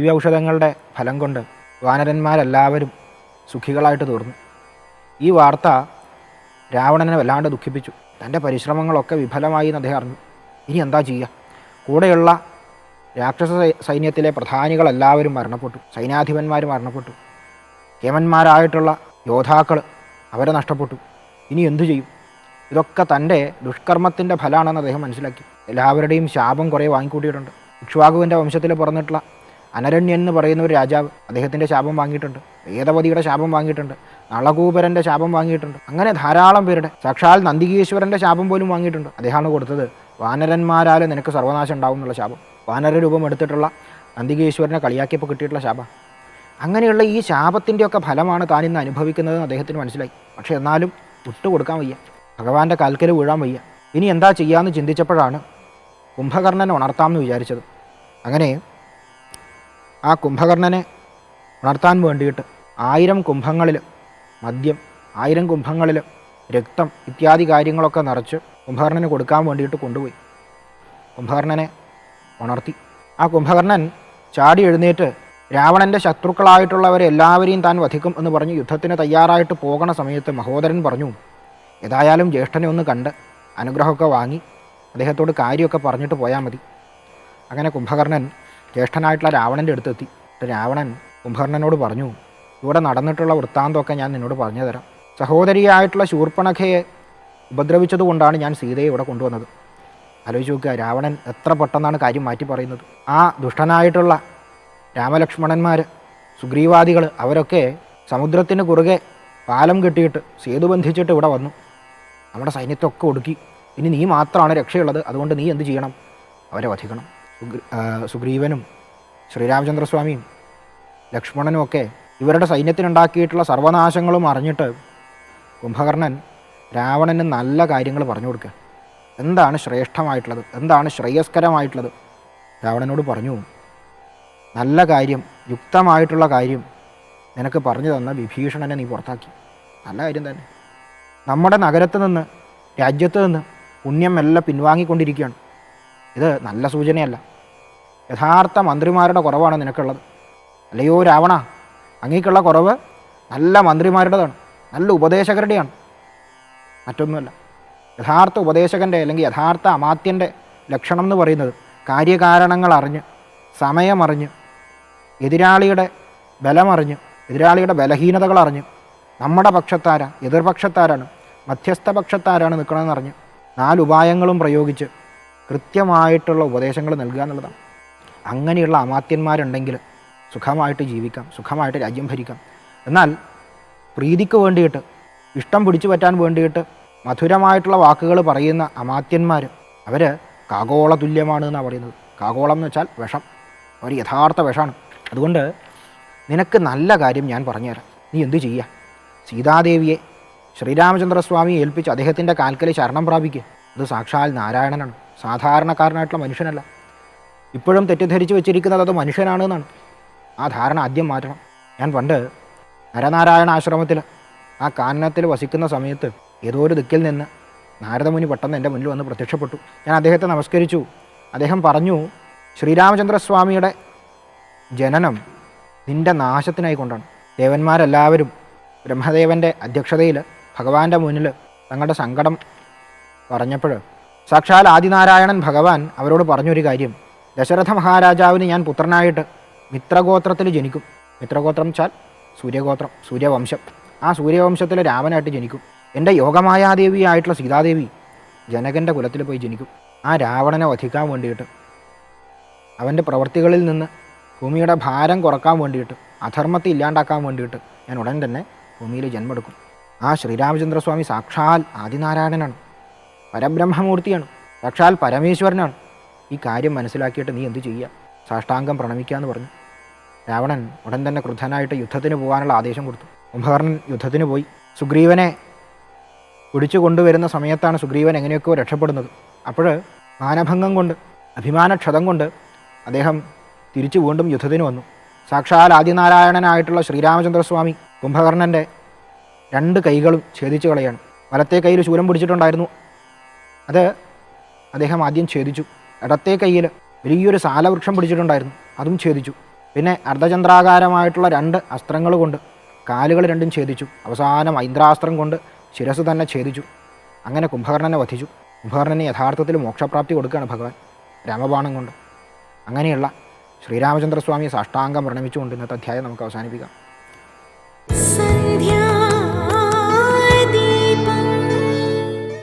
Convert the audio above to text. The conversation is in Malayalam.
ദിവ്യൌഷധങ്ങളുടെ ഫലം കൊണ്ട് വാനരന്മാരെല്ലാവരും സുഖികളായിട്ട് തീർന്നു. ഈ വാർത്ത രാവണനെ വല്ലാണ്ട് ദുഃഖിപ്പിച്ചു. തൻ്റെ പരിശ്രമങ്ങളൊക്കെ വിഫലമായി എന്ന് അദ്ദേഹം അറിഞ്ഞു. ഇനി എന്താ ചെയ്യുക? കൂടെയുള്ള രാക്ഷസ സൈന്യത്തിലെ പ്രധാനികളെല്ലാവരും മരണപ്പെട്ടു. സൈന്യാധിപന്മാർ മരണപ്പെട്ടു. കേമന്മാരായിട്ടുള്ള യോദ്ധാക്കൾ അവരെ നഷ്ടപ്പെട്ടു. ഇനി എന്തു ചെയ്യും? ഇതൊക്കെ തൻ്റെ ദുഷ്കർമ്മത്തിൻ്റെ ഫലമാണെന്ന് അദ്ദേഹം മനസ്സിലാക്കി. എല്ലാവരുടെയും ശാപം കുറേ വാങ്ങിക്കൂട്ടിയിട്ടുണ്ട്. ഇക്ഷ്വാകുവിൻ്റെ വംശത്തിൽ പിറന്നിട്ടുള്ള അനരണ്യൻ എന്ന് പറയുന്ന ഒരു രാജാവ്, അദ്ദേഹത്തിൻ്റെ ശാപം വാങ്ങിയിട്ടുണ്ട്. വേദവതിയുടെ ശാപം വാങ്ങിയിട്ടുണ്ട്. നളകൂപരൻ്റെ ശാപം വാങ്ങിയിട്ടുണ്ട്. അങ്ങനെ ധാരാളം പേരുടെ, സാക്ഷാൽ നന്ദികേശ്വരൻ്റെ ശാപം പോലും വാങ്ങിയിട്ടുണ്ട്. അദ്ദേഹമാണ് കൊടുത്തത് വാനരന്മാരാൽ നിനക്ക് സർവനാശം ഉണ്ടാവും എന്നുള്ള ശാപം. വാനര രൂപം എടുത്തിട്ടുള്ള നന്ദികേശ്വരനെ കളിയാക്കിയപ്പോൾ കിട്ടിയിട്ടുള്ള ശാപം. അങ്ങനെയുള്ള ഈ ശാപത്തിൻ്റെയൊക്കെ ഫലമാണ് താൻ ഇന്ന് അനുഭവിക്കുന്നതെന്ന് അദ്ദേഹത്തിന് മനസ്സിലായി. പക്ഷേ എന്നാലും വിട്ടുകൊടുക്കാൻ വയ്യ, ഭഗവാന്റെ കാൽക്കൽ വീഴാൻ വയ്യ. ഇനി എന്താ ചെയ്യാമെന്ന് ചിന്തിച്ചപ്പോഴാണ് കുംഭകർണനെ ഉണർത്താമെന്ന് വിചാരിച്ചത്. അങ്ങനെ ആ കുംഭകർണനെ ഉണർത്താൻ വേണ്ടിയിട്ട് 1000 കുംഭങ്ങളിൽ മദ്യം, 1000 കുംഭങ്ങളിൽ രക്തം ഇത്യാദി കാര്യങ്ങളൊക്കെ നിറച്ച് കുംഭകർണന് കൊടുക്കാൻ വേണ്ടിയിട്ട് കൊണ്ടുപോയി. കുംഭകർണനെ ഉണർത്തി. ആ കുംഭകർണൻ ചാടി എഴുന്നേറ്റ് രാവണൻ്റെ ശത്രുക്കളായിട്ടുള്ളവരെ എല്ലാവരെയും താൻ വധിക്കും എന്ന് പറഞ്ഞ് യുദ്ധത്തിന് തയ്യാറായിട്ട് പോകുന്ന സമയത്ത് മഹോദരൻ പറഞ്ഞു, ഏതായാലും ജ്യേഷ്ഠനെ ഒന്ന് കണ്ട് അനുഗ്രഹമൊക്കെ വാങ്ങി അദ്ദേഹത്തോട് കാര്യമൊക്കെ പറഞ്ഞിട്ട് പോയാൽ മതി. അങ്ങനെ കുംഭകർണൻ ജ്യേഷ്ഠനായിട്ടുള്ള രാവണൻ്റെ അടുത്തെത്തി. രാവണൻ കുംഭകർണനോട് പറഞ്ഞു, ഇവിടെ നടന്നിട്ടുള്ള വൃത്താന്തമൊക്കെ ഞാൻ നിന്നോട് പറഞ്ഞു തരാം. സഹോദരിയായിട്ടുള്ള ശൂർപ്പണഖയെ ഉപദ്രവിച്ചതുകൊണ്ടാണ് ഞാൻ സീതയെ ഇവിടെ കൊണ്ടുവന്നത്. ആലോചിച്ച് നോക്കുക, രാവണൻ എത്ര പെട്ടെന്നാണ് കാര്യം മാറ്റി പറയുന്നത്. ആ ദുഷ്ടനായിട്ടുള്ള രാമലക്ഷ്മണന്മാർ, സുഗ്രീവാദികൾ, അവരൊക്കെ സമുദ്രത്തിന് കുറുകെ പാലം കെട്ടിയിട്ട് സേതു ബന്ധിച്ചിട്ട് ഇവിടെ വന്നു. നമ്മുടെ സൈന്യത്തൊക്കെ ഒടുക്കി. ഇനി നീ മാത്രമാണ് രക്ഷയുള്ളത്. അതുകൊണ്ട് നീ എന്ത് ചെയ്യണം? അവരെ വധിക്കണം. സുഗ്രീവനും ശ്രീരാമചന്ദ്രസ്വാമിയും ലക്ഷ്മണനും ഒക്കെ ഇവരുടെ സൈന്യത്തിനുണ്ടാക്കിയിട്ടുള്ള സർവനാശങ്ങളും അറിഞ്ഞിട്ട് കുംഭകർണൻ രാവണന് നല്ല കാര്യങ്ങൾ പറഞ്ഞു കൊടുക്കുക. എന്താണ് ശ്രേഷ്ഠമായിട്ടുള്ളത്, എന്താണ് ശ്രേയസ്കരമായിട്ടുള്ളത് രാവണനോട് പറഞ്ഞു. നല്ല കാര്യം, യുക്തമായിട്ടുള്ള കാര്യം നിനക്ക് പറഞ്ഞു തന്ന വിഭീഷണനെ നീ പുറത്താക്കി. നല്ല കാര്യം തന്നെ. നമ്മുടെ നഗരത്ത് നിന്ന്, രാജ്യത്ത് നിന്ന് പുണ്യം എല്ലാം പിൻവാങ്ങിക്കൊണ്ടിരിക്കുകയാണ്. ഇത് നല്ല സൂചനയല്ല. യഥാർത്ഥ മന്ത്രിമാരുടെ കുറവാണ് നിനക്കുള്ളത്. അല്ലയോ രാവണ, അങ്ങേക്കുള്ള കുറവ് നല്ല മന്ത്രിമാരുടേതാണ്, നല്ല ഉപദേശകരുടെയാണ്, മറ്റൊന്നുമല്ല. യഥാർത്ഥ ഉപദേശകൻ്റെ അല്ലെങ്കിൽ യഥാർത്ഥ അമാത്യൻ്റെ ലക്ഷണം എന്ന് പറയുന്നത് കാര്യകാരണങ്ങൾ അറിഞ്ഞ്, സമയമറിഞ്ഞ്, എതിരാളിയുടെ ബലമറിഞ്ഞ്, എതിരാളിയുടെ ബലഹീനതകൾ അറിഞ്ഞ്, നമ്മുടെ പക്ഷത്താരാ, എതിർപക്ഷത്താരാണ്, മധ്യസ്ഥ പക്ഷത്താരാണ് നിൽക്കണമെന്നറിഞ്ഞ് 4 ഉപായങ്ങളും പ്രയോഗിച്ച് കൃത്യമായിട്ടുള്ള ഉപദേശങ്ങൾ നൽകുക എന്നുള്ളതാണ്. അങ്ങനെയുള്ള അമാത്യന്മാരുണ്ടെങ്കിൽ സുഖമായിട്ട് ജീവിക്കാം, സുഖമായിട്ട് രാജ്യം ഭരിക്കാം. എന്നാൽ പ്രീതിക്ക് വേണ്ടിയിട്ട്, ഇഷ്ടം പിടിച്ചു പറ്റാൻ വേണ്ടിയിട്ട് മധുരമായിട്ടുള്ള വാക്കുകൾ പറയുന്ന അമാത്യന്മാർ, അവർ കാഗോള തുല്യമാണ് എന്നാണ് പറയുന്നത്. കാഗോളം എന്ന് വെച്ചാൽ വിഷം, അവർ യഥാർത്ഥ വിഷമാണ്. അതുകൊണ്ട് നിനക്ക് നല്ല കാര്യം ഞാൻ പറഞ്ഞുതരാം. നീ എന്തു ചെയ്യുക? സീതാദേവിയെ ശ്രീരാമചന്ദ്രസ്വാമിയെ ഏൽപ്പിച്ച് അദ്ദേഹത്തിൻ്റെ കാൽക്കൽ ശരണം പ്രാപിക്കുക. അത് സാക്ഷാൽ നാരായണനാണ്, സാധാരണക്കാരനായിട്ടുള്ള മനുഷ്യനല്ല. ഇപ്പോഴും തെറ്റിദ്ധരിച്ച് വെച്ചിരിക്കുന്നത് അത് മനുഷ്യനാണെന്നാണ്. ആ ധാരണ ആദ്യം മാറ്റണം. ഞാൻ പണ്ട് നരനാരായണ ആശ്രമത്തിൽ ആ കാനനത്തിൽ വസിക്കുന്ന സമയത്ത് ഏതോ ഒരു ദിക്കിൽ നിന്ന് നാരദമുനി പെട്ടെന്ന് എൻ്റെ മുന്നിൽ വന്ന് പ്രത്യക്ഷപ്പെട്ടു. ഞാൻ അദ്ദേഹത്തെ നമസ്കരിച്ചു. അദ്ദേഹം പറഞ്ഞു, ശ്രീരാമചന്ദ്രസ്വാമിയുടെ ജനനം നിൻ്റെ നാശത്തിനായിക്കൊണ്ടാണ്. ദേവന്മാരെല്ലാവരും ബ്രഹ്മദേവൻ്റെ അധ്യക്ഷതയിൽ ഭഗവാന്റെ മുന്നിൽ തങ്ങളുടെ സങ്കടം പറഞ്ഞപ്പോൾ സാക്ഷാൽ ആദിനാരായണൻ ഭഗവാൻ അവരോട് പറഞ്ഞൊരു കാര്യം, ദശരഥ മഹാരാജാവിന് ഞാൻ പുത്രനായിട്ട് മിത്രഗോത്രത്തിൽ ജനിക്കും. മിത്രഗോത്രം വെച്ചാൽ സൂര്യഗോത്രം, സൂര്യവംശം. ആ സൂര്യവംശത്തിൽ രാമനായിട്ട് ജനിക്കും. എൻ്റെ യോഗമായാദേവിയായിട്ടുള്ള സീതാദേവി ജനകൻ്റെ കുലത്തിൽ പോയി ജനിക്കും. ആ രാവണനെ വധിക്കാൻ വേണ്ടിയിട്ട്, അവൻ്റെ പ്രവൃത്തികളിൽ നിന്ന് ഭൂമിയുടെ ഭാരം കുറക്കാൻ വേണ്ടിയിട്ട്, അധർമ്മത്തെ ഇല്ലാണ്ടാക്കാൻ വേണ്ടിയിട്ട് ഞാൻ ഉടൻ തന്നെ ഭൂമിയിൽ ജന്മെടുക്കും. ആ ശ്രീരാമചന്ദ്രസ്വാമി സാക്ഷാൽ ആദിനാരായണനാണ്, പരബ്രഹ്മമൂർത്തിയാണ്, സാക്ഷാൽ പരമേശ്വരനാണ്. ഈ കാര്യം മനസ്സിലാക്കിയിട്ട് നീ എന്തു ചെയ്യുക? സാഷ്ടാംഗം പ്രണമിക്കുക എന്ന് പറഞ്ഞു. രാവണൻ ഉടൻ തന്നെ ക്രുദ്ധനായിട്ട് യുദ്ധത്തിന് പോകാനുള്ള ആദേശം കൊടുത്തു. കുംഭകർണൻ യുദ്ധത്തിന് പോയി. സുഗ്രീവനെ പിടിച്ചു കൊണ്ടുവരുന്ന സമയത്താണ് സുഗ്രീവൻ എങ്ങനെയൊക്കെയോ രക്ഷപ്പെടുന്നത്. അപ്പോൾ മാനഭംഗം കൊണ്ട്, അഭിമാനക്ഷതം കൊണ്ട് അദ്ദേഹം തിരിച്ചു വീണ്ടും യുദ്ധത്തിന് വന്നു. സാക്ഷാൽ ആദിനാരായണനായിട്ടുള്ള ശ്രീരാമചന്ദ്രസ്വാമി കുംഭകർണൻ്റെ 2 കൈകളും ഛേദിച്ചു കളയാണ്. വലത്തെ കയ്യിൽ ശൂലം പിടിച്ചിട്ടുണ്ടായിരുന്നു, അത് അദ്ദേഹം ആദ്യം ഛേദിച്ചു. ഇടത്തെ കയ്യിൽ വലിയൊരു സാലവൃക്ഷം പിടിച്ചിട്ടുണ്ടായിരുന്നു, അതും ഛേദിച്ചു. പിന്നെ അർദ്ധചന്ദ്രാകാരമായിട്ടുള്ള 2 അസ്ത്രങ്ങൾ കൊണ്ട് കാലുകൾ രണ്ടും ഛേദിച്ചു. അവസാനം ഐന്ദ്രാസ്ത്രം കൊണ്ട് ശിരസ് തന്നെ ഛേദിച്ചു. അങ്ങനെ കുംഭകർണനെ വധിച്ചു. കുംഭകർണന് യഥാർത്ഥത്തിൽ മോക്ഷപ്രാപ്തി കൊടുക്കുകയാണ് ഭഗവാൻ രാമബാണം കൊണ്ട്. അങ്ങനെയുള്ള ശ്രീരാമചന്ദ്രസ്വാമിയെ സാഷ്ടാംഗം പ്രണമിച്ചുകൊണ്ട് ഇന്നത്തെ അധ്യായം നമുക്ക് അവസാനിപ്പിക്കാം.